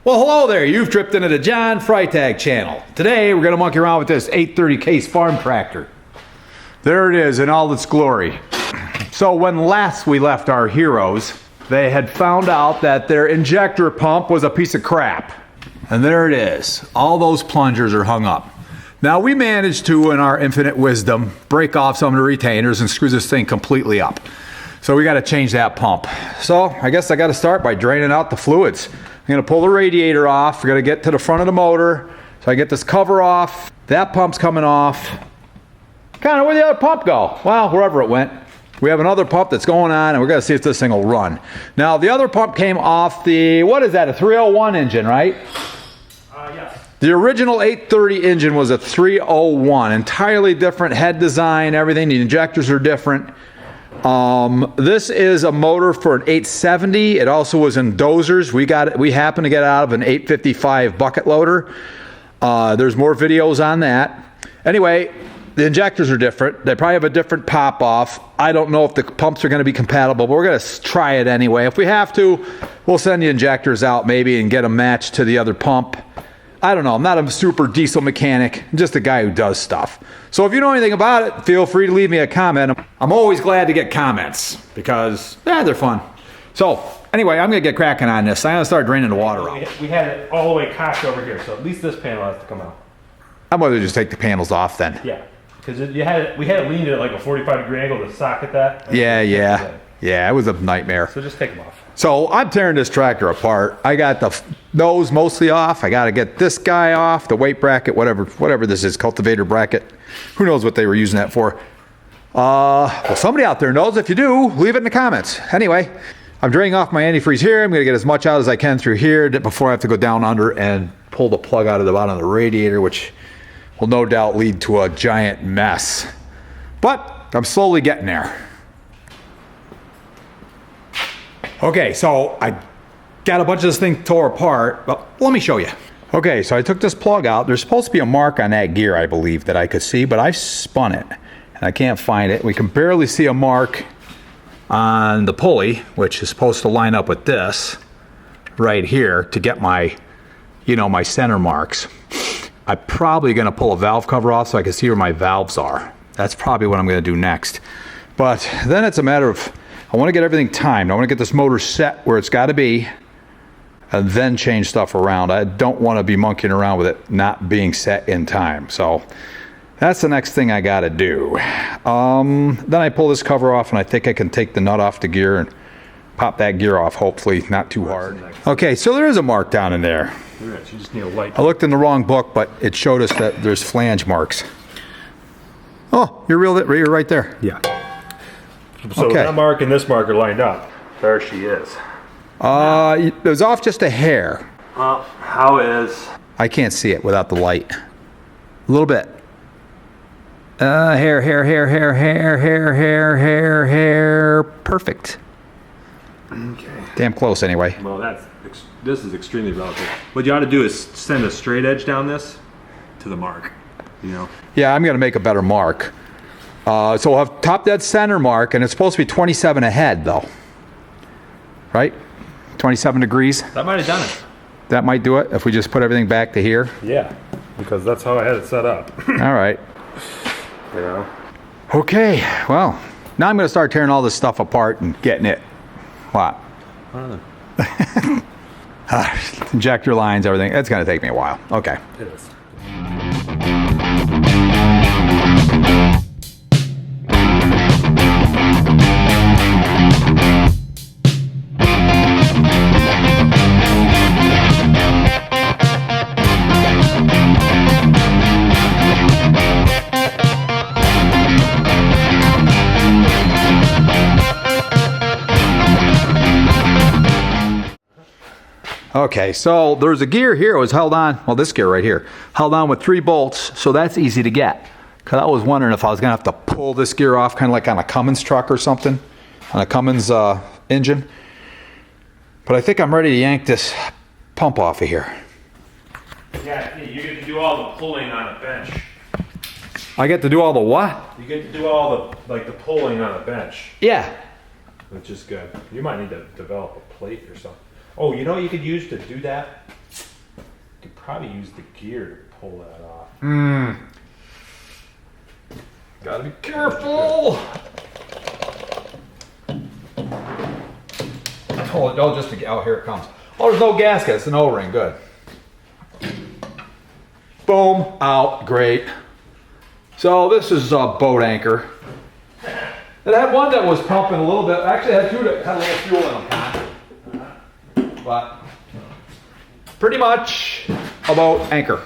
Well, hello there. You've tripped into the John Freitag channel. Today, we're going to monkey around with this 830 case farm tractor. There it is in all its glory. So when last we left our heroes, they had found out that their injector pump was a piece of crap. And there it is. All those plungers are hung up. Now we managed to, in our infinite wisdom, break off some of the retainers and screw this thing completely up. So we got to change that pump. So I guess I got to start by draining out the fluids. I'm going to pull the radiator off. We're going to get to the front of the motor. So I get this cover off. That pump's coming off. Kind of where'd the other pump go? Well, wherever it went. We have another pump that's going on, and we're going to see if this thing will run. Now, the other pump came off the, what is that, a 301 engine, right? Yes. The original 830 engine was a 301. Entirely different head design, everything. The injectors are different. This is a motor for an 870. It also was in dozers. We happened to get out of an 855 bucket loader. There's more videos on that. Anyway, the injectors are different. They probably have a different pop off. I don't know if the pumps are going to be compatible, but we're going to try it anyway. If we have to, we'll send the injectors out maybe and get them matched to the other pump. I don't know. I'm not a super diesel mechanic. I'm just a guy who does stuff. So if you know anything about it, feel free to leave me a comment. I'm always glad to get comments because, they're fun. So anyway, I'm going to get cracking on this. I'm going to start draining the water out. We had it all the way cocked over here, so at least this panel has to come out. I'm going to just take the panels off then. Yeah, because we had it leaned at like a 45-degree angle to socket that. Yeah. It was a nightmare. So just take them off. So I'm tearing this tractor apart. I got the nose mostly off. I got to get this guy off, the weight bracket, whatever this is, cultivator bracket. Who knows what they were using that for? Well, somebody out there knows. If you do, leave it in the comments. Anyway, I'm draining off my antifreeze here. I'm going to get as much out as I can through here before I have to go down under and pull the plug out of the bottom of the radiator, which will no doubt lead to a giant mess. But I'm slowly getting there. Okay, so I got a bunch of this thing tore apart. Well, let me show you. Okay, so I took this plug out. There's supposed to be a mark on that gear, I believe, that I could see, but I spun it and I can't find it. We can barely see a mark on the pulley, which is supposed to line up with this right here to get my, my center marks. I'm probably going to pull a valve cover off so I can see where my valves are. That's probably what I'm going to do next. But then it's a matter of, I want to get everything timed. I want to get this motor set where it's got to be and then change stuff around. I don't want to be monkeying around with it not being set in time. So that's the next thing I got to do. Then I pull this cover off and I think I can take the nut off the gear and pop that gear off, hopefully not too hard. Okay, so there is a mark down in there. There is. You just need a light. I looked in the wrong book, but it showed us that there's flange marks. Oh, you're right there. Yeah. So that mark and this mark are lined up. There she is. It was off just a hair. How is? I can't see it without the light. A little bit. Hair. Perfect. Okay. Damn close anyway. Well, this is extremely relative. What you ought to do is send a straight edge down this to the mark. Yeah, I'm gonna make a better mark. So we'll have top dead center mark, and it's supposed to be 27 ahead though. Right? 27 degrees. That might have done it. That might do it if we just put everything back to here. Yeah, because that's how I had it set up. All right. Okay, well, now I'm going to start tearing all this stuff apart and getting it. What? I don't know. Injector lines, everything. It's going to take me a while. Okay. It is. Okay, so there's a gear here. It was held on, well, this gear right here, held on with 3 bolts, so that's easy to get. Because I was wondering if I was going to have to pull this gear off, kind of like on a Cummins truck or something, on a Cummins engine. But I think I'm ready to yank this pump off of here. Yeah, you get to do all the pulling on a bench. I get to do all the what? You get to do all the pulling on a bench. Yeah. Which is good. You might need to develop a plate or something. Oh, you know what you could use to do that? probably use the gear to pull that off. Gotta be careful. Oh, just to, oh, here it comes. Oh, there's no gasket. It's an O-ring. Good. Boom. Out. Great. So this is a boat anchor. It had one that was pumping a little bit. Actually, it had two that had a little fuel in them. But pretty much a boat anchor.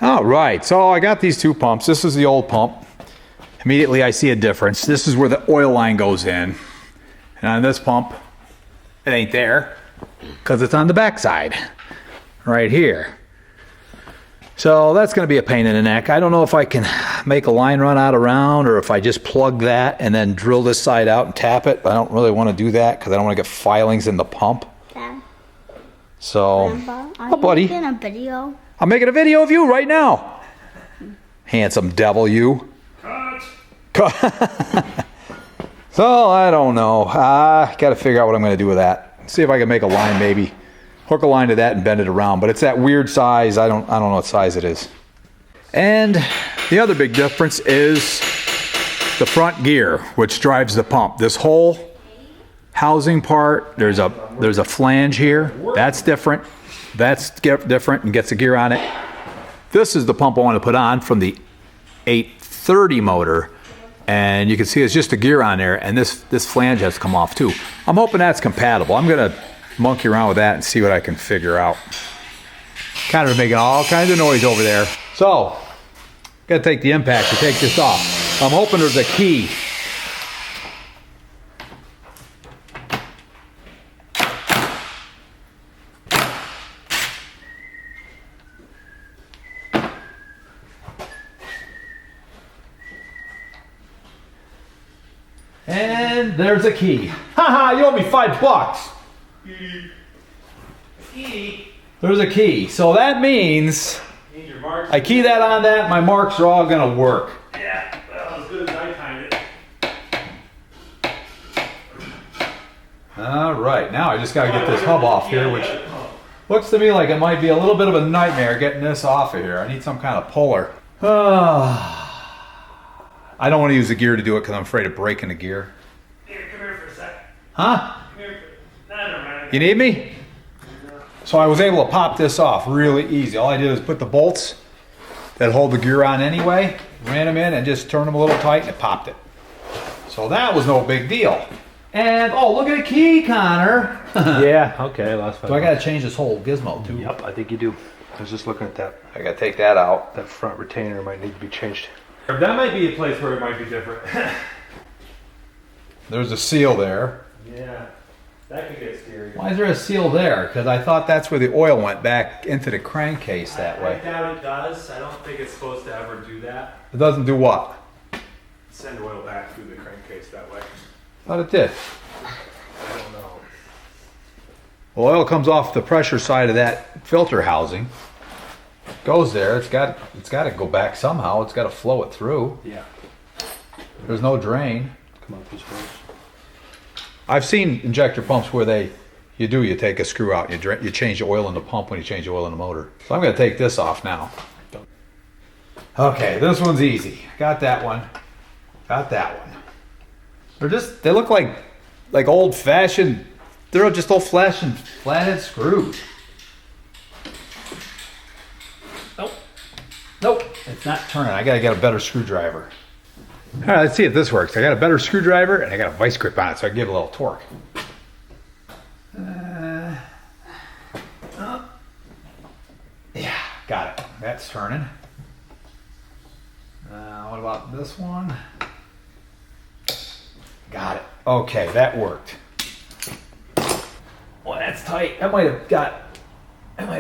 All right. So I got these two pumps. This is the old pump. Immediately I see a difference. This is where the oil line goes in. And on this pump, it ain't there because it's on the back side, right here. So that's going to be a pain in the neck. I don't know if I can make a line run out around or if I just plug that and then drill this side out and tap it. But I don't really want to do that because I don't want to get filings in the pump. Dad, So, Grandpa, are oh, buddy, you making a video? I'm making a video of you right now. Handsome devil, you. Cut. So I don't know. Got to figure out what I'm going to do with that. See if I can make a line, maybe hook a line to that and bend it around. But it's that weird size. I don't know what size it is. And the other big difference is the front gear, which drives the pump. This whole housing part, there's a flange here. That's different. That's different and gets a gear on it. This is the pump I want to put on from the 830 motor. And you can see it's just a gear on there, and this flange has come off too. I'm hoping that's compatible. I'm gonna monkey around with that and see what I can figure out. Kind of making all kinds of noise over there. So, gotta take the impact to take this off. I'm hoping there's a key. And there's a key. Haha, you owe me $5. There's a key. So that means I key that on that, my marks are all gonna work. Yeah, well, as good as I timed it. All right, now I just gotta get this hub off here, which looks to me like it might be a little bit of a nightmare getting this off of here. I need some kind of puller. I don't want to use the gear to do it because I'm afraid of breaking the gear. Here, come here for a sec. Huh? Come here for... No, never mind. You need me? So I was able to pop this off really easy. All I did was put the bolts that hold the gear on anyway, ran them in and just turned them a little tight and it popped it. So that was no big deal. And, oh, look at the key, Connor. Yeah, okay, last So I got to change this whole gizmo too. Yep, I think you do. I was just looking at that. I got to take that out. That front retainer might need to be changed. That might be a place where it might be different. There's a seal there. Yeah, that could get scary. Why is there a seal there? Because I thought that's where the oil went back into the crankcase that way. I doubt it does. I don't think it's supposed to ever do that. It doesn't do what? Send oil back through the crankcase that way. Thought it did. I don't know. Well, oil comes off the pressure side of that filter housing. Goes there. It's got to go back somehow. It's got to flow it through. Yeah. There's no drain. Come on, push first. I've seen injector pumps where you take a screw out. You change the oil in the pump when you change the oil in the motor. So I'm going to take this off now. Okay, this one's easy. Got that one. Got that one. They look like old fashioned. They're just old fashioned flathead screws. Nope, it's not turning. I gotta get a better screwdriver. All right, let's see if this works. I got a better screwdriver and I got a vice grip on it so I can give it a little torque. Yeah, got it. That's turning. What about this one? Got it. Okay, that worked. Well, that's tight. I might have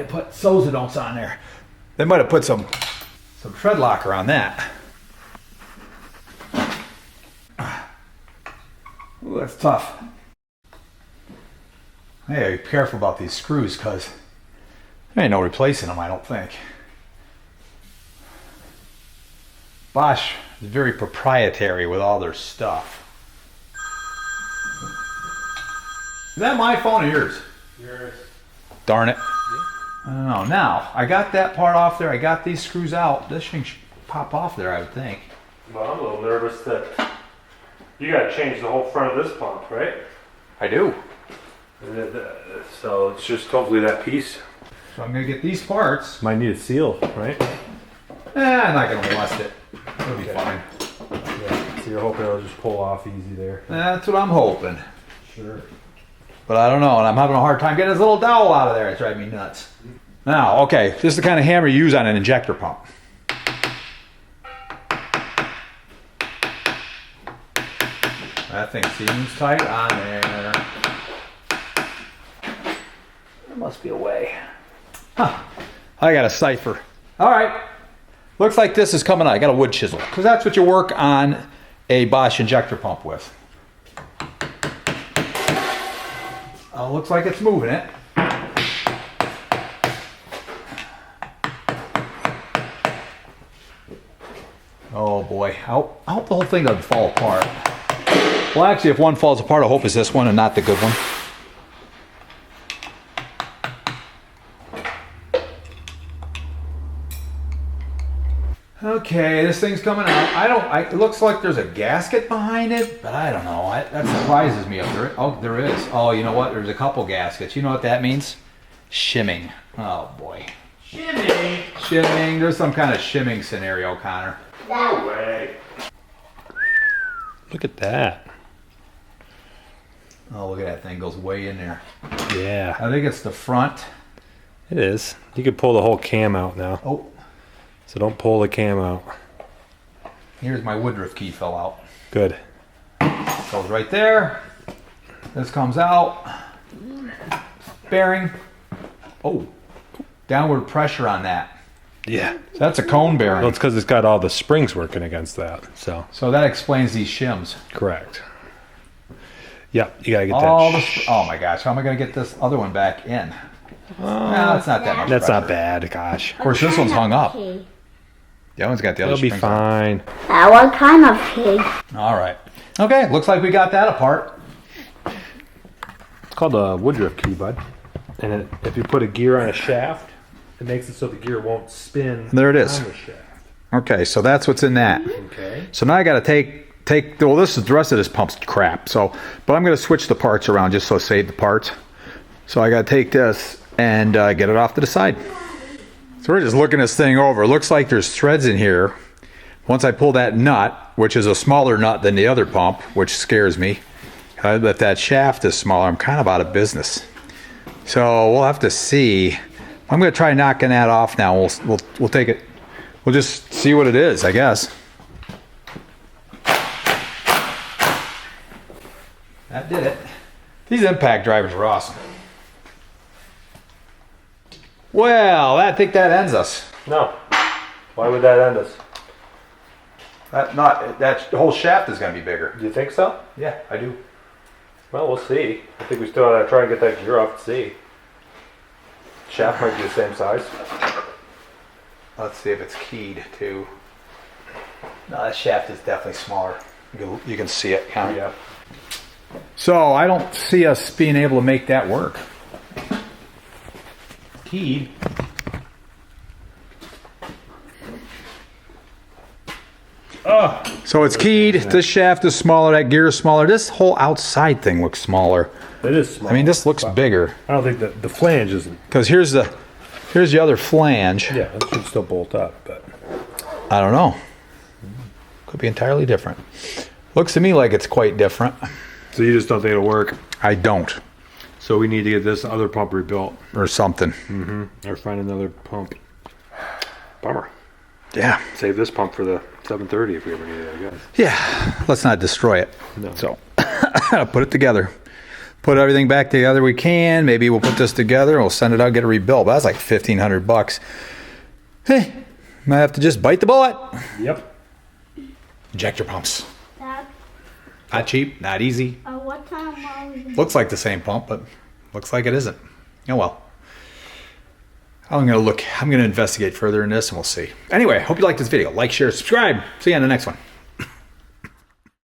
put Sozadones on there. They might have put some tread locker on that. Ooh, that's tough. Hey, be careful about these screws because there ain't no replacing them, I don't think. Bosch is very proprietary with all their stuff. Is that my phone or yours? Yours. Darn it. I don't know. Now, I got that part off there. I got these screws out. This thing should pop off there, I would think. Well, I'm a little nervous that you got to change the whole front of this pump, right? I do. So it's just hopefully that piece. So I'm going to get these parts. Might need a seal, right? I'm not going to molest it. It'll be fine. Yeah. So you're hoping it'll just pull off easy there. That's what I'm hoping. Sure. But I don't know, and I'm having a hard time getting this little dowel out of there. It's driving me nuts. Now, okay, this is the kind of hammer you use on an injector pump. That thing seems tight on there. There must be a way. Huh. I got a cipher. All right. Looks like this is coming out. I got a wood chisel, because that's what you work on a Bosch injector pump with. Looks like it's moving it. Oh boy, I hope the whole thing doesn't fall apart. Well, actually, if one falls apart, I hope it's this one and not the good one. Okay, this thing's coming out. It looks like there's a gasket behind it, but I don't know. That surprises me. There is. Oh, you know what? There's a couple gaskets. You know what that means? Shimming. Oh boy. Shimming. Shimming. There's some kind of shimming scenario, Connor. No way. Look at that. Oh, look at that thing. Goes way in there. Yeah. I think it's the front. It is. You could pull the whole cam out now. Oh. So don't pull the cam out. Here's my Woodruff key fell out. Good. Goes right there. This comes out. Bearing. Oh. Downward pressure on that. Yeah. So that's a cone bearing. Well, it's because it's got all the springs working against that. So that explains these shims. correct. Yep, you gotta get All that. oh my gosh, how am I going to get this other one back in? No, it's not that much That's pressure. not bad, gosh. Of course, this one's hung up. Pig? The other one's got the other It'll be springs on. fine. What kind of pig? All right. Okay, looks like we got that apart. It's called a Woodruff key, bud. And if you put a gear on a shaft, it makes it so the gear won't spin. There it is. On the shaft. Okay, so that's what's in that. Okay. So now I got to take. Well, this is the rest of this pump's crap. But I'm going to switch the parts around just so I save the parts. So I got to take this and get it off to the side. So we're just looking this thing over. It looks like there's threads in here. Once I pull that nut, which is a smaller nut than the other pump, which scares me. If that shaft is smaller, I'm kind of out of business. So we'll have to see. I'm going to try knocking that off now. We'll take it. We'll just see what it is, I guess. That did it. These impact drivers are awesome. Well, I think that ends us. No. Why would that end us? That whole shaft is going to be bigger. Do you think so? Yeah, I do. Well, we'll see. I think we still gotta try and get that gear off to see. Shaft might be the same size. Let's see if it's keyed to. No, that shaft is definitely smaller. You can see it. Yeah. So I don't see us being able to make that work. Keyed. So it's keyed. This shaft is smaller. That gear is smaller. This whole outside thing looks smaller. It is small. I mean, this looks bigger. I don't think the flange isn't. Because here's the other flange. Yeah, it should still bolt up, but I don't know. Could be entirely different. Looks to me like it's quite different. so you just don't think it'll work. I don't. So we need to get this other pump rebuilt. Or something. Or find another pump. Bummer. Yeah. Save this pump for the 730 if we ever need it, I guess. Yeah. Let's not destroy it. No. So put it together. Put everything back together we can. Maybe we'll put this together and we'll send it out, get it rebuilt. But that's like $1,500. Hey, might have to just bite the bullet. Yep. Injector pumps. Dad, Not cheap, not easy. what time are we? Looks like the same pump, but looks like it isn't. Oh well. I'm gonna investigate further in this and we'll see. Anyway, hope you liked this video. Like, share, subscribe. See you on the next one.